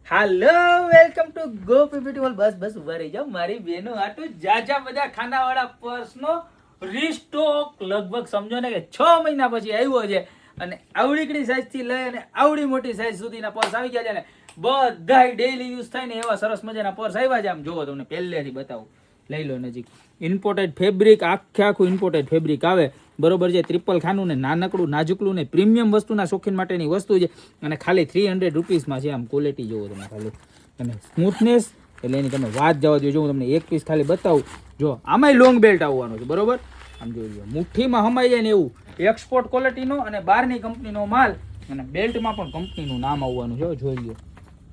Hello welcome to go beautiful. બસ ઉભા રહી જાઓ મારી બહેનો આટલું જાજા બધા ખાનાવાળા પર્સનો રીસ્ટોક લગભગ સમજો ને કે 6 મહિના પછી આવ્યો છે. અને આવડીકડી સાઈઝ થી લઈ અને આવડી મોટી સાઈઝ સુધીના પર્સ આવી ગયા છે ને બધાય ડેઈલી યુઝ થાય ને એવા સરસ મજાના પર્સ આવ્યા છે. આમ જોવો તમને પહેલેથી બતાવું, લઈ લો નજીક. ઇમ્પોર્ટેડ ફેબ્રિક, આખું ઇમ્પોર્ટેડ ફેબ્રિક આવે, બરોબર છે. ટ્રિપલ ખાનું ને નાનકડું નાજુકલું ને પ્રીમિયમ વસ્તુના શોખીન માટેની વસ્તુ છે. અને ખાલી 300 રૂપીસમાં છે. આમ ક્વોલિટી જોવો તમે ખાલી, અને સ્મૂથનેસ એટલે એની તમે વાત જવા દો. જો હું તમને એક પીસ ખાલી બતાવું, જો આમાંય લોંગ બેલ્ટ આવવાનો છે, બરોબર. આમ જોઈ લો, મુઠ્ઠીમાં હમાઈ જાય ને એવું એક્સપોર્ટ ક્વોલિટીનો અને બહારની કંપનીનો માલ. અને બેલ્ટમાં પણ કંપનીનું નામ આવવાનું છે, જોઈ લો.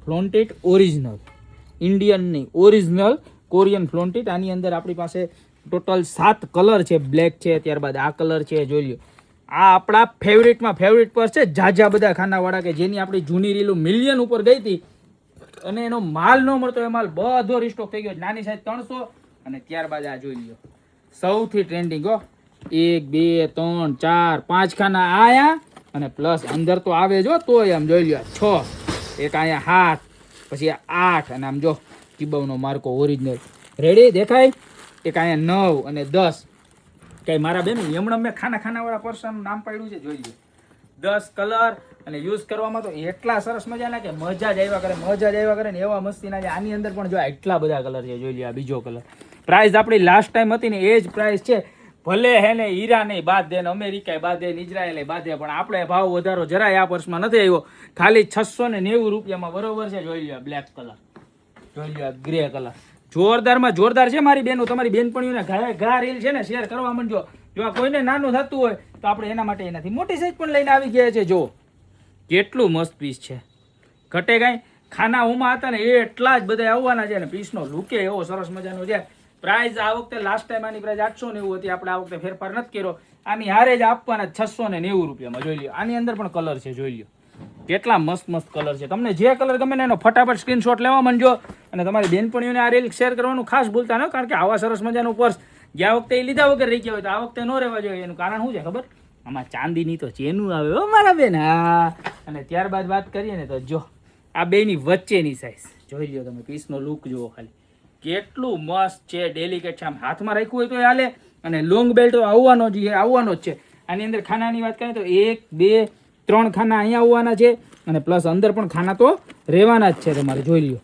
ફ્લોન્ટેટ ઓરિજિનલ, ઇન્ડિયન નહીં, ઓરિજિનલ કોરિયન ફ્લોન્ટેટ. આની અંદર આપણી પાસે ટોટલ 7 કલર છે. બ્લેક છે, ત્યારબાદ આ કલર છે, જોઈ લો. આ આપણા ફેવરિટમાં ફેવરિટ પર છે. જાજા બધા ખાનાવાળા કે જેની આપણી જૂની રીલું મિલિયન ઉપર ગઈ હતી અને એનો માલ ન મળતો, એ માલ બધો રિસ્ટોક થઈ ગયો. નાની સાઈઝ 300. અને ત્યારબાદ આ જોઈ લો, સૌથી ટ્રેન્ડિંગ હો. 1 2 3 4 5 ખાના આયા અને પ્લસ અંદર તો આવે જો, તોય આમ જોઈ લો 6, એક અહીંયા 7, પછી 8, અને આમ જો ટીબાવનો માર્કો ઓરિજિનલ રેડી દેખાય. એક અહીંયા 9 અને 10. કઈ મારા બેન એમણે મેં ખાનાવાળા પર્સનનું નામ પાડ્યું છે, જોઈ લો. 10 કલર અને યુઝ કરવામાં તો એટલા સરસ મજાના કે મજા જ આવ્યા કરે ને એવા મસ્તીના છે. આની અંદર પણ જો એટલા બધા કલર છે, જોઈ લો. આ બીજો કલર. પ્રાઇસ આપણી લાસ્ટ ટાઈમ હતી ને એ જ પ્રાઇસ છે. ભલે હે ને હીરા નહીં બાદ દે ને અમેરિકા બાદ દે ને ઇઝરાયલ બાદ દે, પણ આપણે ભાવ વધારો જરાય આ પર્સમાં નથી આવ્યો. ખાલી 690 રૂપિયામાં, બરોબર છે. જોઈ લો બ્લેક કલર, જોઈ લો ગ્રે કલર. જોરદારમાં જોરદાર છે મારી બેનો. તમારી બેનપણીઓને ઘા રીલ છે ને શેર કરવા માંડજો. જો આ કોઈને નાનું થતું હોય તો આપણે એના માટે એનાથી મોટી સાઈઝ પણ લઈને આવી ગયા છે. જો કેટલું મસ્ત પીસ છે, ઘટે કાંઈ. ખાના ઉમાં હતા ને એ એટલા જ બધા આવવાના છે ને પીસનો લુકે એવો સરસ મજાનો છે. પ્રાઇસ આ વખતે લાસ્ટ ટાઈમ આની પ્રાઇસ 890 હતી, આપણે આ વખતે ફેરફાર નથી કર્યો. આની હારે જ આપવાના 690 રૂપિયામાં. જોઈ લો. આની અંદર પણ કલર છે, જોઈ લો. કેટલા મસ્ત કલર છે. તમને જે કલર ગમે ને એનો ફટાફટ સ્ક્રીનશોટ લેવા માંડજો. અને તમારી બેનપણીઓને આ રીલ શેર કરવાનું ખાસ ભૂલતા ન, કારણ કે આવા સરસ મજાનું પર્સ ગયા વખતે એ લીધા વગર રહી ગયા હોય તો આ વખતે ન રહેવા જોઈએ. એનું કારણ શું છે ખબર? આમાં ચાંદીની તો ચેનું આવે હો મારા બેન. હા, અને ત્યારબાદ વાત કરીએ ને તો જો આ બેની વચ્ચેની સાઈઝ જોઈ લો તમે. પીસનો લુક જુઓ ખાલી, કેટલું મસ્ત છે, ડેલિકેટ છે. આમ હાથમાં રાખ્યું હોય તો હાલે. અને લોંગ બેલ્ટ તો આવવાનો જ છે. આની અંદર ખાનાની વાત કરીએ તો 1 2 3 ખાના અહીંયા આવવાના છે. અને પ્લસ અંદર પણ ખાના તો રહેવાના જ છે તમારે. જોઈ લો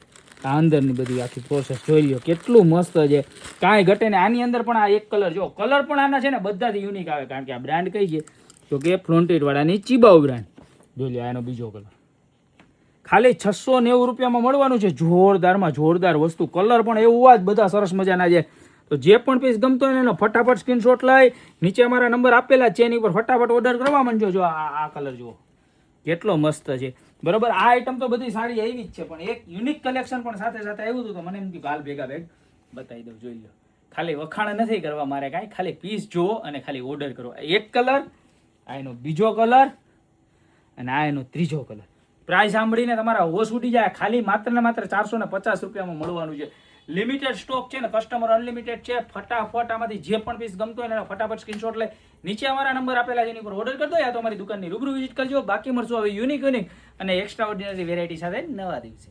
આ અંદરની બધી આખી પ્રોસેસ જોઈ લો, કેટલું મસ્ત છે, કાંઈ ઘટે ને. આની અંદર પણ આ એક કલર જો, કલર પણ આના છે ને બધાથી યુનિક આવે, કારણ કે આ બ્રાન્ડ કઈ છે તો કે ફ્લોન્ટેટ વાળાની ચીબાઉ બ્રાન્ડ. જોઈ લો આનો બીજો કલર. ખાલી 690 રૂપિયામાં મળવાનું છે. જોરદારમાં જોરદાર વસ્તુ. કલર પણ એવું જ બધા સરસ મજાના છે. તો જે પણ પીસ ગમતો હોય ને એનો ફટાફટ સ્ક્રીનશોટ લઈ નીચે અમારા નંબર આપેલા છે એની ઉપર ફટાફટ ઓર્ડર કરવા માંડજો. જો આ કલર જુઓ કેટલો મસ્ત છે, બરોબર. આ આઈટમ તો બધી સારી આવી જ છે, પણ એક યુનિક કલેક્શન પણ સાથે આવ્યું હતું તો મને એમ કે હાલ ભેગા બતાવી દઉં. જોઈ લો, ખાલી વખાણ નથી કરવા મારે કાંઈ, ખાલી પીસ જુઓ અને ખાલી ઓર્ડર કરો. એક કલર, આ એનો બીજો કલર, અને આ એનો ત્રીજો કલર. પ્રાઇસ સાંભળીને તમારા હોશ ઉડી જાય. ખાલી માત્ર ને માત્ર 450 રૂપિયામાં મળવાનું છે. લિમિટેડ સ્ટોક છે ને, કસ્ટમર અનલિમિટેડ છે. ફટાફટ આમાંથી જે પણ પીસ ગમતો હોય ને એનો ફટાફટ સ્ક્રીનશોટ લઈ નીચે અમારા નંબર આપેલા છે એની પર ઓર્ડર કરી દો, યા તો અમારી દુકાનની રૂબરૂ વિઝિટ કરજો. બાકી મળશું હવે યુનિક અને એક્સ્ટ્રા ઓર્ડિનરી વેરાયટી સાથે નવા દિવસે.